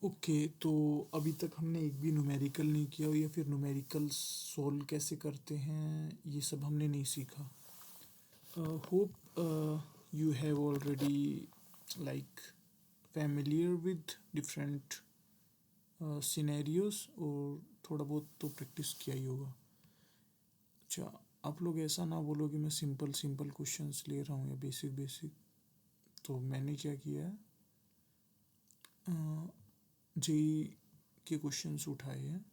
Okay, तो अभी तक हमने एक भी न्यूमेरिकल नहीं किया या फिर न्यूमेरिकल सोल्व कैसे करते हैं ये सब हमने नहीं सीखा. Hope you have already like familiar with different scenarios और थोड़ा बहुत तो प्रैक्टिस किया ही होगा. अच्छा, आप लोग ऐसा ना बोलो कि मैं सिंपल सिंपल क्वेश्चंस ले रहा हूँ या बेसिक बेसिक. तो मैंने क्या किया है, जेई के क्वेश्चंस उठाए हैं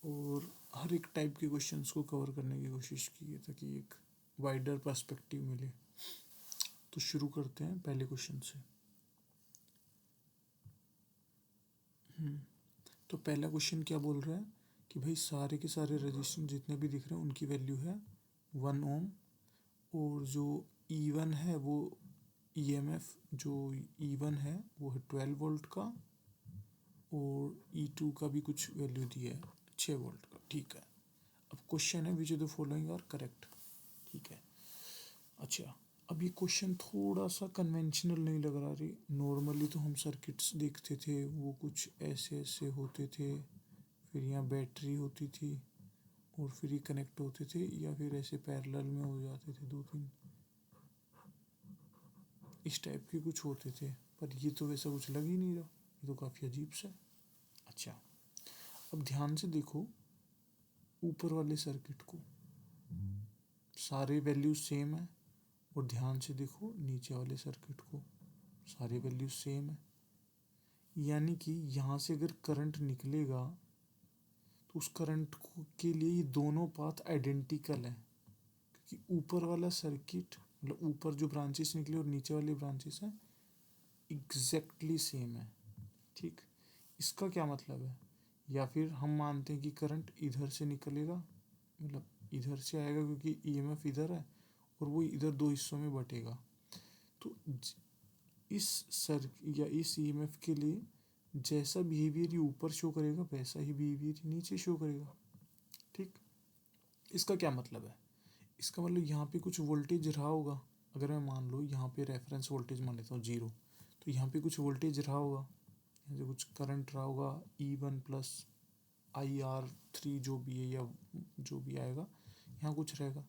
और हर एक टाइप के क्वेश्चंस को कवर करने की कोशिश की है ताकि एक वाइडर पर्सपेक्टिव मिले. तो शुरू करते हैं पहले क्वेश्चन से. तो पहला क्वेश्चन क्या बोल रहा है कि भाई सारे के सारे रजिस्टर जितने भी दिख रहे हैं उनकी वैल्यू है 1 ओम और जो E1 है वो EMF जो E1 है वो है 12 वोल्ट का और E2 का भी कुछ वैल्यू दिया है 6 वोल्ट का. ठीक है. अब क्वेश्चन है which of the following are correct. ठीक है. अच्छा, अब ये क्वेश्चन थोड़ा सा कन्वेंशनल नहीं लग रहा रे. नॉर्मली तो हम सर्किट्स देखते थे वो कुछ ऐसे ऐसे होते थे, फिर यहाँ बैटरी होती थी और फिर ये कनेक्ट होते थे या फिर ऐसे पैरेलल में हो जाते थे दो तीन, इस टाइप के कुछ होते थे. पर ये तो वैसा कुछ लग ही नहीं रहा, ये तो काफ़ी अजीब सा है. अच्छा, अब ध्यान से देखो ऊपर वाले सर्किट को, सारे वैल्यू सेम है. और ध्यान से देखो नीचे वाले सर्किट को, सारे वैल्यू सेम है. यानी कि यहाँ से अगर करंट निकलेगा तो उस करंट को के लिए ये दोनों पाथ आइडेंटिकल है क्योंकि ऊपर वाला सर्किट मतलब ऊपर जो ब्रांचेस निकले और नीचे वाले ब्रांचेस हैं एग्जैक्टली सेम है. ठीक. इसका क्या मतलब है, या फिर हम मानते हैं कि करंट इधर से निकलेगा मतलब इधर से आएगा क्योंकि ईएमएफ इधर है और वो इधर दो हिस्सों में बटेगा. तो इस सर या इस ईएमएफ के लिए जैसा बिहेवियर ये ऊपर शो करेगा वैसा ही बिहेवियर नीचे शो करेगा. ठीक. इसका क्या मतलब है, इसका मतलब यहाँ पे कुछ वोल्टेज रहा होगा. अगर मैं मान लो यहाँ पे रेफरेंस वोल्टेज मान लेता हूँ 0, तो यहाँ पे कुछ वोल्टेज रहा होगा, यहाँ से कुछ करंट रहा होगा E1 प्लस IR3 जो भी है या जो भी आएगा यहाँ कुछ रहेगा.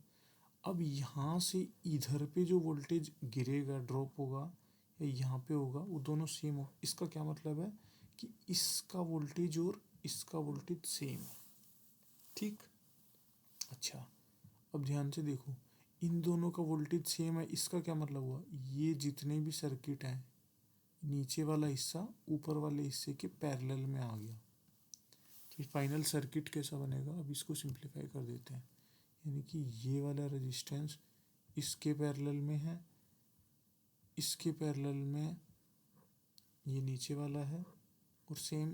अब यहाँ से इधर पे जो वोल्टेज गिरेगा ड्रॉप होगा या यहाँ पे होगा वो दोनों सेम हो. इसका क्या मतलब है कि इसका वोल्टेज और इसका वोल्टेज सेम है. ठीक. अच्छा, अब ध्यान से देखो इन दोनों का वोल्टेज सेम है. इसका क्या मतलब हुआ, ये जितने भी सर्किट हैं नीचे वाला हिस्सा ऊपर वाले हिस्से के पैरेलल में आ गया. फिर फाइनल सर्किट कैसा बनेगा, अब इसको सिंप्लीफाई कर देते हैं. यानी कि ये वाला रेजिस्टेंस इसके पैरेलल में है, इसके पैरेलल में ये नीचे वाला है और सेम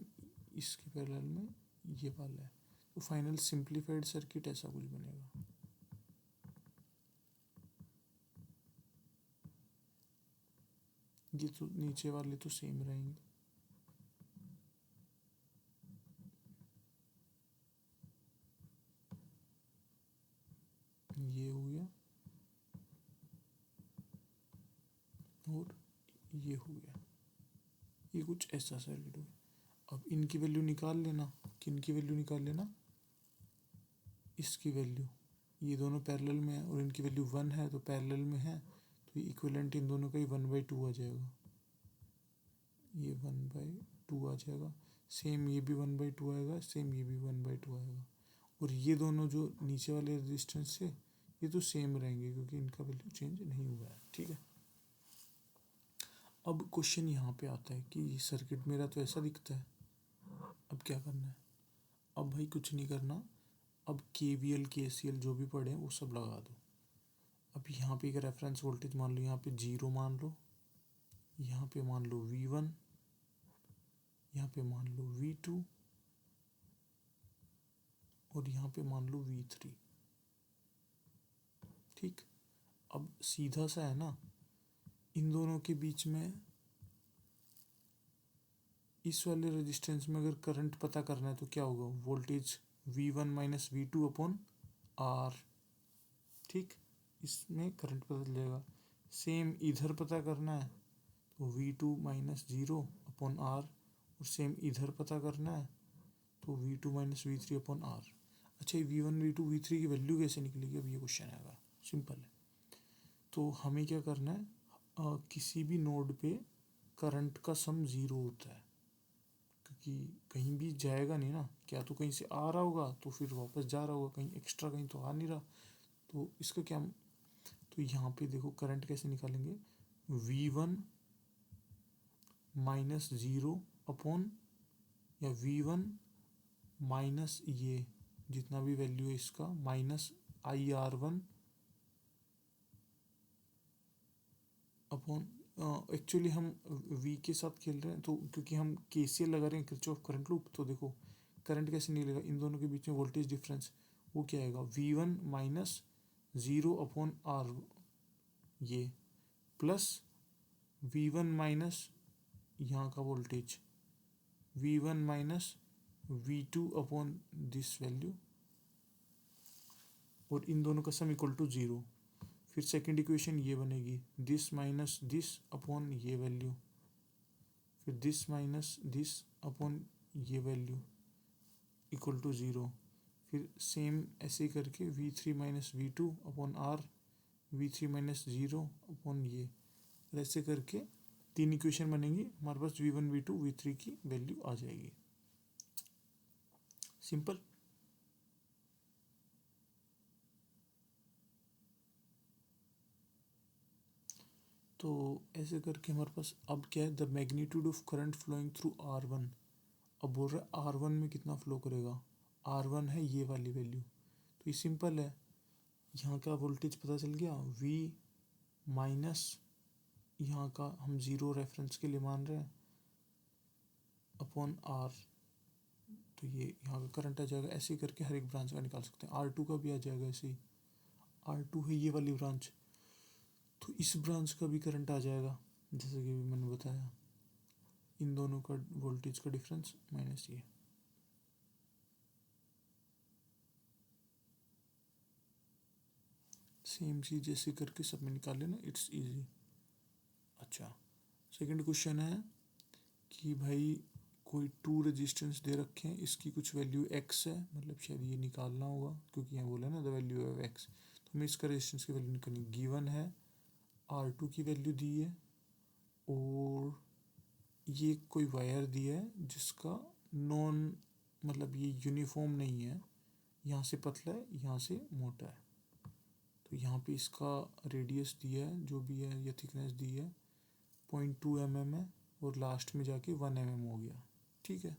इसके पैरेलल में ये वाला है. तो फाइनल सिंप्लीफाइड सर्किट ऐसा कुछ बनेगा. ये तो नीचे वाले तो सेम रहेंगे. ये हो गया और ये हो गया. ये कुछ ऐसा सर्किट हो गया. अब इनकी वैल्यू निकाल लेना. किन की वैल्यू निकाल लेना, इसकी वैल्यू. ये दोनों पैरेलल में है और इनकी वैल्यू 1 है तो पैरेलल में है तो ये इक्विवेलेंट इन दोनों का ही 1/2 आ जाएगा. ये 1/2 आ जाएगा. सेम ये भी 1/2 आएगा, सेम ये भी 1/2 आएगा. और ये दोनों जो नीचे वाले रेजिस्टेंस से ये तो सेम रहेंगे क्योंकि इनका वैल्यू चेंज नहीं हुआ है. ठीक है. अब क्वेश्चन यहाँ पे आता है कि सर्किट मेरा तो ऐसा दिखता है, अब क्या करना है. अब भाई कुछ नहीं करना. अब KVL KCL जो भी पढ़े वो सब लगा दो. अब यहाँ पे एक रेफरेंस वोल्टेज मान लो, यहाँ पे 0 मान लो, यहाँ पे मान लो V1, यहाँ पे मान लो V2 और यहाँ पे मान लो V3. ठीक. अब सीधा सा है ना, इन दोनों के बीच में इस वाले रेजिस्टेंस में अगर करंट पता करना है तो क्या होगा, voltage V1 minus V2 upon R. ठीक. इसमें करंट पता चलेगा. सेम इधर पता करना है तो V2 माइनस 0 अपॉन R और सेम इधर पता करना है, तो V2 minus V3 upon R। अच्छा, ये V1 V2 V3 की वैल्यू कैसे निकलेगी, अब ये क्वेश्चन आएगा। सिंपल है, तो हमें क्या करना है, किसी भी नोड पे करंट का सम ज़ीरो होता है, क्योंकि कहीं भी जाएगा नहीं ना, क्या तो कहीं से आ रहा होगा तो फिर वापस जा रहा होगा, कहीं एक्स्ट्रा कहीं तो आ नहीं रहा। तो इसका क्या, तो यहाँ पे देखो करंट कैसे निकालेंगे, V1 माइनस ज़ीरो अपॉन, या V1 माइनस ये जितना भी वैल्यू है इसका, माइनस IR1 अपॉन, एक्चुअली हम V के साथ खेल रहे हैं, तो क्योंकि हम KCL लगा रहे हैं, किरचॉफ करंट लूप, तो देखो करंट कैसे निकलेगा, इन दोनों के बीच में वोल्टेज डिफरेंस, वो क्या आएगा, V1 minus zero upon R, ये प्लस V1 माइनस यहाँ का voltage, V1 minus V2 upon this value, और इन दोनों का सम इक्वल टू ज़ीरो। फिर सेकंड इक्वेशन ये बनेगी, दिस माइनस दिस अपॉन ये वैल्यू, फिर दिस माइनस दिस अपॉन ये वैल्यू इक्वल टू ज़ीरो। फिर सेम ऐसे करके V3 minus V2 upon R, V3 minus zero upon ये, और ऐसे करके तीन इक्वेशन बनेंगी, हमारे पास V1 V2 V3 की वैल्यू आ जाएगी। सिंपल। तो ऐसे करके हमारे पास अब क्या है, the magnitude of current flowing through R1, अब बोल रहा है R1 में कितना फ्लो करेगा, R1 है ये वाली वैल्यू, तो ये सिंपल है, यहाँ का वोल्टेज पता चल गया, V माइनस यहाँ का हम ज़ीरो रेफरेंस के लिए मान रहे हैं अपॉन R, तो ये यहाँ का करंट आ जाएगा। ऐसे करके हर एक ब्रांच का निकाल सकते हैं, R2 का भी आ जाएगा ऐसे ही, R2 है ये वाली ब्रांच, तो इस ब्रांच का भी करंट आ जाएगा, जैसे कि मैंने बताया, इन दोनों का वोल्टेज का डिफरेंस माइनस ये। सेम चीज जैसे करके सब में निकाल लेना, इट्स इजी। अच्छा, सेकंड क्वेश्चन है कि भाई कोई टू रेजिस्टेंस दे रखे हैं, इसकी कुछ वैल्यू x है, मतलब शायद ये निकालना होगा, क्योंकि यहाँ बोला ना द वैल्यू ऑफ x, तो हमें इसका रेजिस्टेंस की वैल्यू निकालनी, गिवन है R2 की वैल्यू दी है, और ये कोई वायर दिया है जिसका नॉन, मतलब ये यूनिफॉर्म नहीं है, यहाँ से पतला है यहाँ से मोटा है, तो यहाँ पे इसका रेडियस दिया है जो भी है, या थिकनेस दी है 0.2 mm है, और लास्ट में जाके 1 mm हो गया। ठीक है,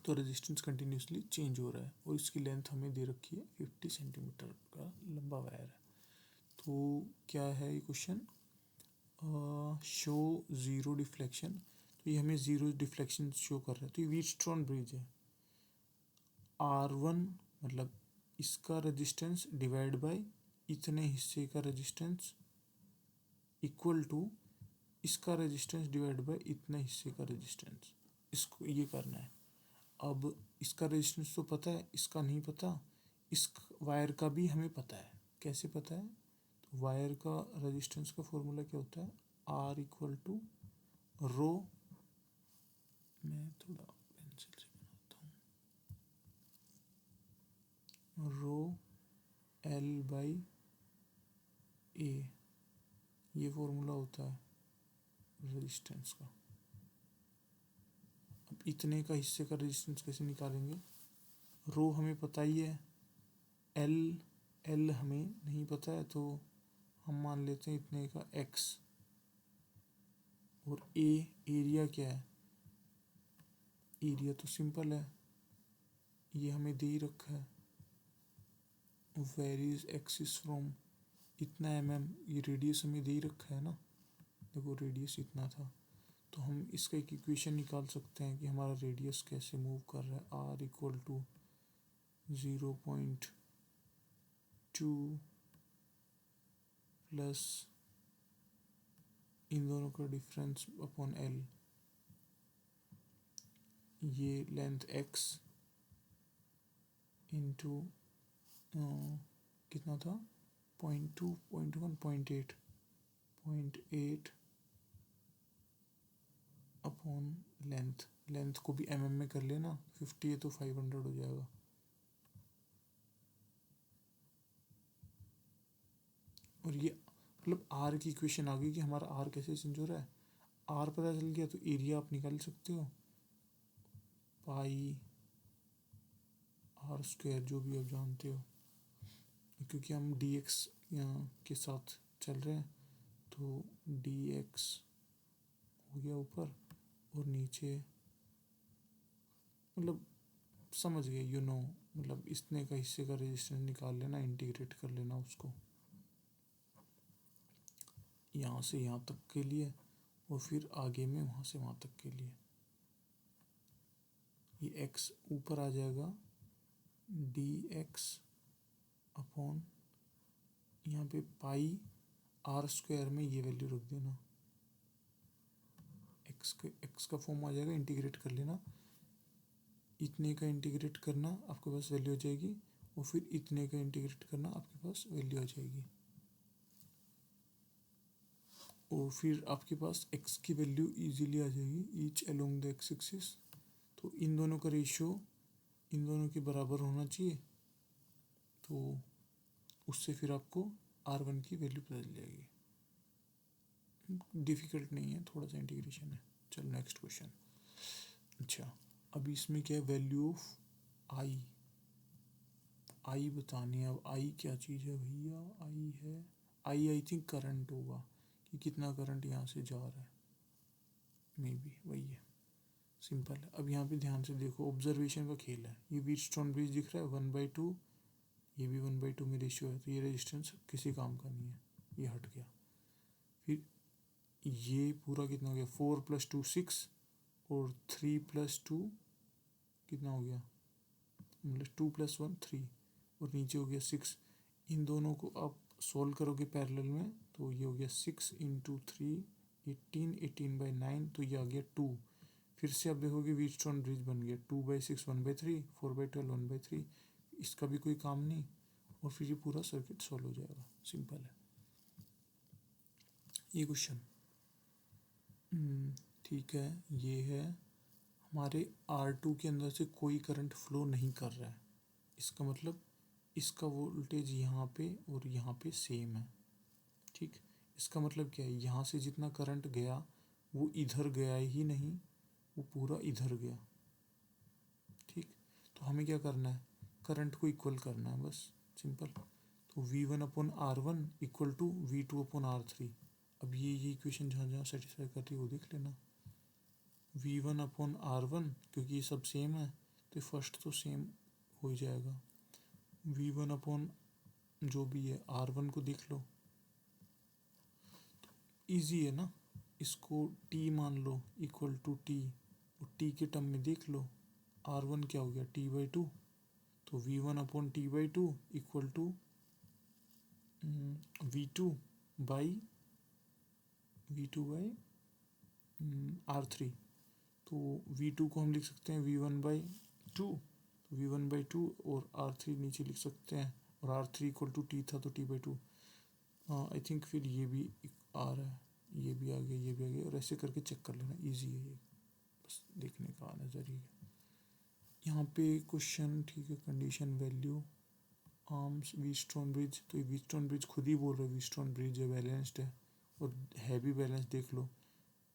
तो रेजिस्टेंस कंटिन्यूसली चेंज हो रहा है, और इसकी लेंथ हमें दे रखी है 50 सेंटीमीटर का लंबा वायर है। तो क्या है ये क्वेश्चन, शो ज़ीरो डिफ्लेक्शन, तो ये हमें ज़ीरो डिफ्लेक्शन शो कर रहा है, तो ये व्हीटस्टोन ब्रिज है, R1 मतलब इसका रेजिस्टेंस डिवाइड बाय इतने हिस्से का रेजिस्टेंस इक्वल टू इसका रेजिस्टेंस डिवाइड बाय इतने हिस्से का रेजिस्टेंस, इसको ये करना है। अब इसका रेजिस्टेंस तो पता है, इसका नहीं पता, इस वायर का भी हमें पता है, कैसे पता है, तो वायर का रेजिस्टेंस का फॉर्मूला क्या होता है, R इक्वल टू रो, मैं थोड़ा पेंसिल से बनाता हूँ, रो L बाई A, ये फॉर्मूला होता है रेजिस्टेंस का। अब इतने का हिस्से का रेजिस्टेंस कैसे निकालेंगे, रो हमें पता ही है, एल हमें नहीं पता है, तो हम मान लेते हैं इतने का x, और ए एरिया क्या है, एरिया तो सिंपल है, ये हमें दे ही रखा है, वेरीज एक्सिस फ्रॉम इतना mm, ये रेडियस हमें दे ही रखा है ना, देखो रेडियस इतना था, तो हम इसका एक इक्वेशन निकाल सकते हैं कि हमारा रेडियस कैसे मूव कर रहा है, R इक्वल टू 0.2 प्लस इन दोनों का डिफरेंस अपॉन L, ये लेंथ x इंटू कितना था, 0.2 0.1 0.8 0.8 अपॉन अपॉन लेंथ, लेंथ को भी mm में कर लेना, 50 है तो 500 हो जाएगा। और ये मतलब आर की इक्वेशन आ गई कि हमारा आर कैसे चेंज हो रहा है। आर पता चल गया तो एरिया आप निकाल सकते हो, पाई आर स्क्वायर, जो भी आप जानते हो, क्योंकि हम डी एक्स यहाँ के साथ चल रहे हैं तो डी एक्स हो गया ऊपर और नीचे, मतलब समझ गए मतलब इतने का हिस्से का रेजिस्टेंस निकाल लेना, इंटीग्रेट कर लेना उसको यहाँ से यहाँ तक के लिए और फिर आगे में वहाँ से वहाँ तक के लिए। ये x ऊपर आ जाएगा डी एक्स अपॉन यहाँ पे पाई आर स्क्वायर में ये वैल्यू रख देना, x का फॉर्म आ जाएगा, इंटीग्रेट कर लेना, इतने का इंटीग्रेट करना आपके पास वैल्यू आ जाएगी और फिर इतने का इंटीग्रेट करना आपके पास वैल्यू आ जाएगी और फिर आपके पास x की वैल्यू इजीली आ जाएगी each along the x axis. तो इन दोनों का रेशियो इन दोनों के बराबर होना चाहिए, तो उससे फिर आपको r1 की वैल्यू पता चल जाएगी। डिफ़िकल्ट नहीं है, थोड़ा सा इंटीग्रेशन है। चलो नेक्स्ट क्वेश्चन। अच्छा, अभी इसमें क्या है, वैल्यू ऑफ आई बतानी है। अब आई क्या चीज़ है भैया, आई है, आई थिंक करंट होगा कि कितना करंट यहाँ से जा रहा है, मे बी वही है, सिंपल है। अब यहाँ पे ध्यान से देखो, ऑब्जर्वेशन का खेल है। ये व्हीटस्टोन ब्रिज दिख रहा है 1/2, ये भी 1/2 में रेशियो है, तो ये रेजिस्टेंस किसी काम का नहीं है, ये हट गया। फिर ये पूरा कितना हो गया, 4 + 2 6 और 3 + 2 कितना हो गया, मतलब 2 + 1 3 और नीचे हो गया 6। इन दोनों को आप सोल्व करोगे पैरेलल में तो ये हो गया 6 × 3 18, 18/9, तो ये आ गया 2। फिर से आप देखोगे व्हीटस्टोन ब्रिज बन गया 2/6 1/3, 4/12 1/3, इसका भी कोई काम नहीं और फिर ये पूरा सर्किट सॉल्व हो जाएगा, सिंपल है ये क्वेश्चन। ठीक है, ये है हमारे R2 के अंदर से कोई करंट फ्लो नहीं कर रहा है, इसका मतलब इसका वोल्टेज यहाँ पे और यहाँ पे सेम है। ठीक, इसका मतलब क्या है, यहाँ से जितना करंट गया वो इधर गया ही नहीं, वो पूरा इधर गया। ठीक, तो हमें क्या करना है, करंट को इक्वल करना है, बस सिंपल। तो V1/R1 = V2/R3। अब ये इक्वेशन जहाँ जहाँ सेटिस्फाई कर रही है वो देख लेना। V1/R1, क्योंकि ये सब सेम है तो फर्स्ट तो सेम हो ही जाएगा। V1 जो भी है R1 को देख लो, इजी है ना, इसको T मान लो = T और T के टर्म में देख लो R1 क्या हो गया T/2, तो V1/T/2 = V2/R3। तो V2 को हम लिख सकते हैं V1/2, तो V1/2 और R3 नीचे लिख सकते हैं, और R3 = T था तो T/2। आई थिंक फिर ये भी आ रहा है, ये भी आ गया, ये भी आ गया, और ऐसे करके चेक कर लेना, इजी है ये, बस देखने का नज़रिया। यहाँ पे क्वेश्चन, ठीक है, condition value arms Wheatstone bridge, तो ये व्हीटस्टोन ब्रिज खुद ही बोल रहा है व्हीटस्टोन ब्रिज है, बैलेंस्ड है और है भी बैलेंस, देख लो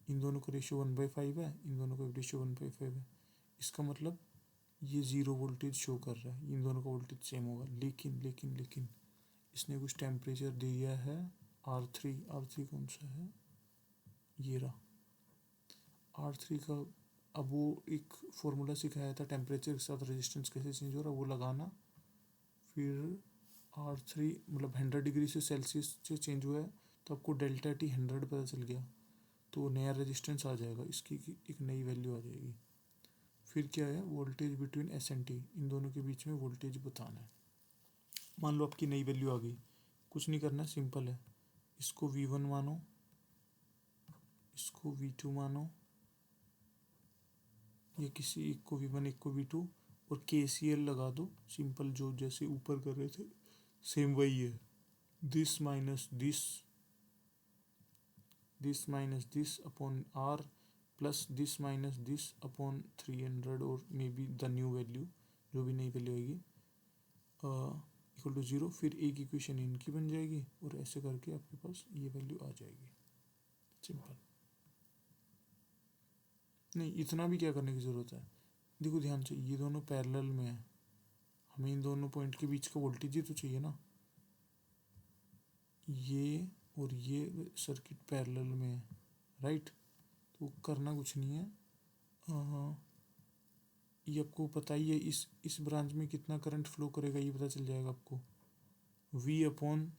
इन दोनों का रेशियो 1/5 है, इन दोनों का रेशियो 1/5 है, इसका मतलब ये 0 वोल्टेज शो कर रहा है, इन दोनों का वोल्टेज सेम होगा। लेकिन लेकिन लेकिन इसने कुछ टेम्परेचर दिया है R3 कौन सा है, ये रहा R3 का। अब वो एक फॉर्मूला सिखाया था टेम्परेचर के साथ रेजिस्टेंस कैसे चेंज हो रहा है, वो लगाना। फिर R3 मतलब 100 डिग्री से सेल्सियस से चेंज हुआ है तो आपको ΔT 100 पता चल गया, तो नया रेजिस्टेंस आ जाएगा, इसकी एक नई वैल्यू आ जाएगी। फिर क्या है, voltage between S and T, इन दोनों के बीच में वोल्टेज बताना है। मान लो आपकी नई वैल्यू आ गई, कुछ नहीं करना, सिंपल है, इसको V1 मानो, इसको V2 मानो, या किसी एक को V1 एक को V2 और KCL लगा दो, सिंपल, जो जैसे ऊपर कर रहे थे सेम वही है। This minus this upon R plus this minus this upon 300 और may be the new value, जो भी नई वैल्यू आएगी, इक्वल टू 0। फिर एक इक्वेशन इनकी बन जाएगी और ऐसे करके आपके पास ये वैल्यू आ जाएगी। सिंपल। नहीं, इतना भी क्या करने की ज़रूरत है। देखो ध्यान से, ये दोनों पैरेलल में है, हमें इन दोनों पॉइंट के बीच का वोल्टेज ही तो चाहिए ना। ये और ये सर्किट पैरेलल में है, राइट। तो करना कुछ नहीं है, ये आपको पता ही है, इस ब्रांच में कितना करंट फ्लो करेगा ये पता चल जाएगा आपको। V upon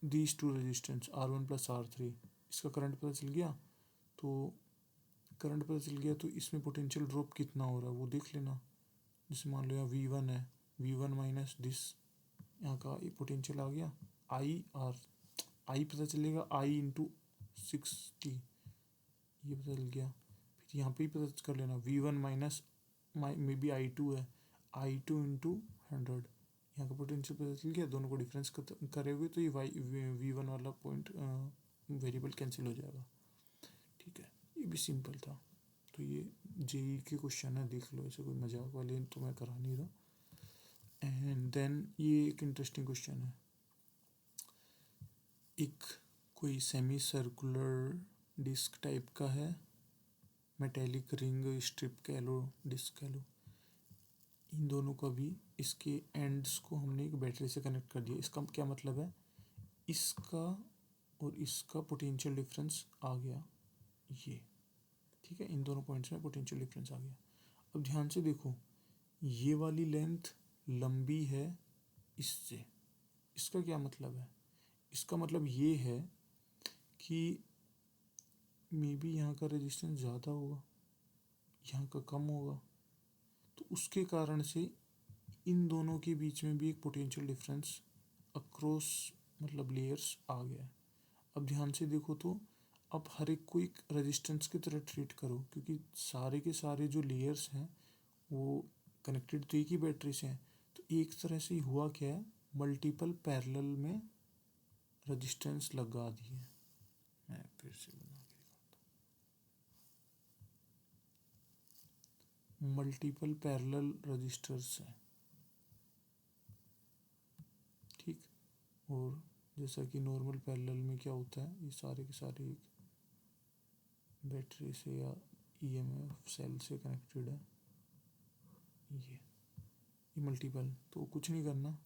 these two resistance R1 plus R3, इसका करंट पता चल गया। तो करंट पता चल गया तो इसमें पोटेंशियल ड्रॉप कितना हो रहा है वो देख लेना। जैसे मान लो यहाँ V1 है, V1 माइनस दिस, यहाँ का पोटेंशियल आ गया I पता चलेगा, I इंटू 60, ये पता चल गया। फिर यहाँ पे ही पता कर लेना, V1 minus may be I2 है, I2 इंटू 100, यहाँ का पोटेंशियल पता चल गया। दोनों को डिफरेंस करोगे तो ये V1 वाला पॉइंट वेरिएबल कैंसिल हो जाएगा। ठीक है, ये भी सिंपल था। तो ये जेई के क्वेश्चन है, देख लो, ऐसे कोई मजाक वाले तो मैं करा नहीं रहा। एंड देन ये एक इंटरेस्टिंग क्वेश्चन है, एक कोई सेमी सर्कुलर डिस्क टाइप का है, मेटेलिक रिंग स्ट्रिप कह लो, डिस्क कह लो, इन दोनों का भी, इसके एंड्स को हमने एक बैटरी से कनेक्ट कर दिया। इसका क्या मतलब है, इसका और इसका पोटेंशियल डिफरेंस आ गया ये, ठीक है, इन दोनों पॉइंट्स में पोटेंशियल डिफरेंस आ गया। अब ध्यान से देखो, ये वाली लेंथ लंबी है इससे, इसका क्या मतलब है, इसका मतलब ये है कि मे बी यहाँ का रेजिस्टेंस ज़्यादा होगा, यहाँ का कम होगा, तो उसके कारण से इन दोनों के बीच में भी एक पोटेंशियल डिफरेंस अक्रॉस मतलब लेयर्स आ गया है। अब ध्यान से देखो तो अब हर एक को एक रेजिस्टेंस की तरह ट्रीट करो, क्योंकि सारे के सारे जो लेयर्स हैं वो कनेक्टेड तो एक ही बैटरी से हैं। तो एक तरह से हुआ क्या है, मल्टीपल पैरेलल में रेजिस्टेंस लगा दिए। मैं फिर से बना के दिखाता हूँ, मल्टीपल पैरेलल रजिस्टर्स हैं, ठीक। और जैसा कि नॉर्मल पैरेलल में क्या होता है, ये सारे के सारे एक बैटरी से या ईएमएफ सेल से कनेक्टेड है। ये मल्टीपल, तो कुछ नहीं करना,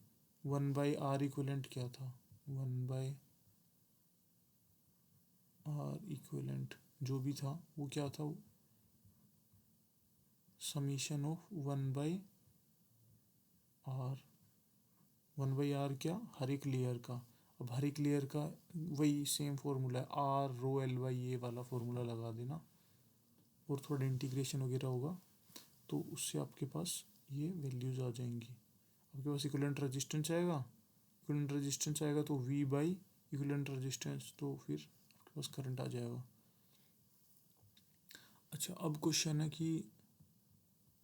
1/R इक्विवेलेंट क्या था, 1/R इक्विवेलेंट जो भी था वो क्या था, समीशन ऑफ 1/R, 1/R क्या, हर एक लेयर का। अब हर एक लेयर का वही सेम फॉर्मूला है, R ρ L ये वाला फॉर्मूला लगा देना, और थोड़ा इंटीग्रेशन वगैरह होगा तो उससे आपके पास ये वैल्यूज़ आ जाएंगी। आपके पास इक्विवेलेंट रेजिस्टेंस आएगा, इक्विवेलेंट रेजिस्टेंस आएगा तो V बाई इक्विवेलेंट रेजिस्टेंस, तो फिर आपके पास करंट आ जाएगा। अच्छा, अब क्वेश्चन है कि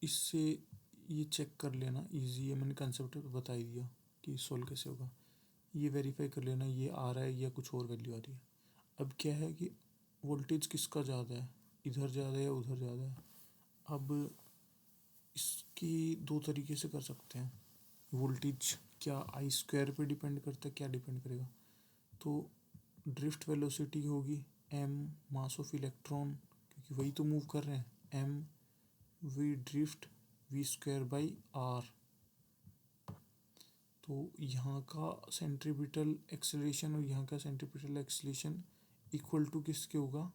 इससे ये चेक कर लेना, इजी है, मैंने कंसेप्ट बता ही दिया कि सोल्व कैसे होगा। ये वेरीफाई कर लेना ये आ रहा है या कुछ और वैल्यू आ रही है। अब क्या है कि वोल्टेज किसका ज़्यादा है, इधर ज़्यादा है या उधर ज़्यादा है। अब इसकी दो तरीके से कर सकते हैं। वोल्टेज क्या I² पे डिपेंड करता है, क्या डिपेंड करेगा, तो ड्रिफ्ट वेलोसिटी होगी m मास ऑफ इलेक्ट्रॉन, क्योंकि वही तो मूव कर रहे हैं, m v ड्रिफ्ट v²/r। तो यहाँ का सेंट्रीपिटल एक्सेलरेशन और यहाँ का सेंट्रीपिटल एक्सेलरेशन इक्वल टू किसके होगा,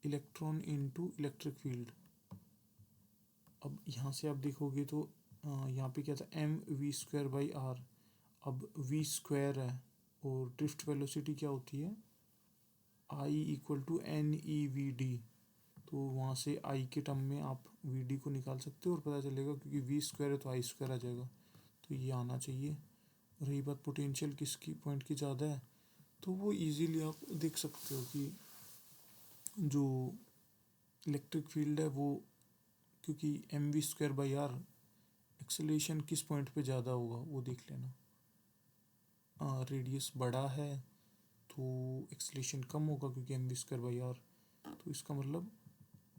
इलेक्ट्रॉन इनटू इलेक्ट्रिक फील्ड। अब यहाँ से आप देखोगे तो यहाँ पे क्या था, mv²/r, अब v² है और ड्रिफ्ट वेलोसिटी क्या होती है, I इक्वल टू NEVD। तो वहाँ से I के टर्म में आप VD को निकाल सकते हो और पता चलेगा, क्योंकि v² है तो I² आ जाएगा, तो ये आना चाहिए। रही बात पोटेंशियल किसकी पॉइंट की ज़्यादा है, तो वो इजीली आप देख सकते हो कि जो इलेक्ट्रिक फील्ड है वो, क्योंकि mv²/r एक्सेलरेशन किस पॉइंट पे ज़्यादा होगा वो देख लेना। रेडियस बड़ा है तो एक्सेलरेशन कम होगा, क्योंकि mv²/r तो इसका मतलब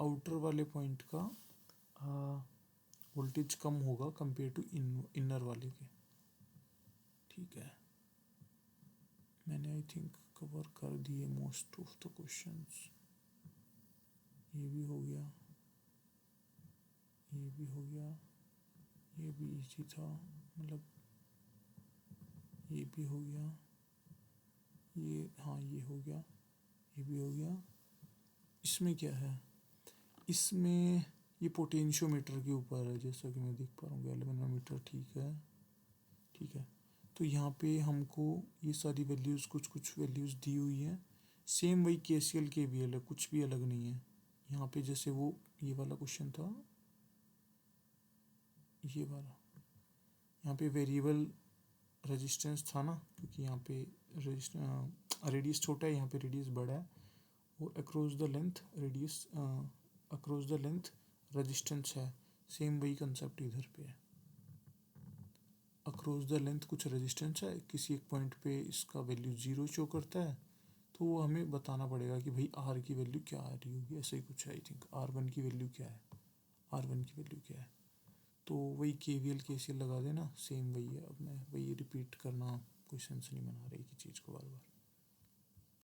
आउटर वाले पॉइंट का वोल्टेज कम होगा कंपेयर टू इनर वाले के। ठीक है, मैंने आई थिंक कवर कर दिए मोस्ट ऑफ द क्वेश्चंस। ये भी हो गया, ये भी हो गया, ये भी इजी था, मतलब ये भी हो गया, ये हाँ ये हो गया, ये भी हो गया। इसमें क्या है, इसमें ये पोटेंशियोमीटर के ऊपर है, जैसा कि मैं देख पा रहा हूँ गैल्वेनोमीटर। ठीक है, ठीक है। तो यहाँ पे हमको ये सारी वैल्यूज़ कुछ वैल्यूज़ दी हुई हैं, सेम वही KCL KVL है, कुछ भी अलग नहीं है। यहाँ पे जैसे वो ये वाला क्वेश्चन था, ये वाला, यहाँ पे वेरिएबल रेजिस्टेंस था ना, क्योंकि यहाँ पे रेडियस छोटा है, यहाँ पे रेडियस बड़ा है, और across the length radius across the length resistance है। सेम वही कंसेप्ट इधर पे है, अक्रॉस द लेंथ कुछ रेजिस्टेंस है, किसी एक पॉइंट पे इसका वैल्यू 0 शो करता है, तो वो हमें बताना पड़ेगा कि भाई R की वैल्यू क्या आ रही होगी, ऐसा ही कुछ है। आई थिंक R1 की वैल्यू क्या है, R1 की वैल्यू क्या है, तो वही KVL KCL लगा देना, सेम वही है। अब मैं वही रिपीट करना कोई सेंस नहीं बना रही की चीज़ को बार बार।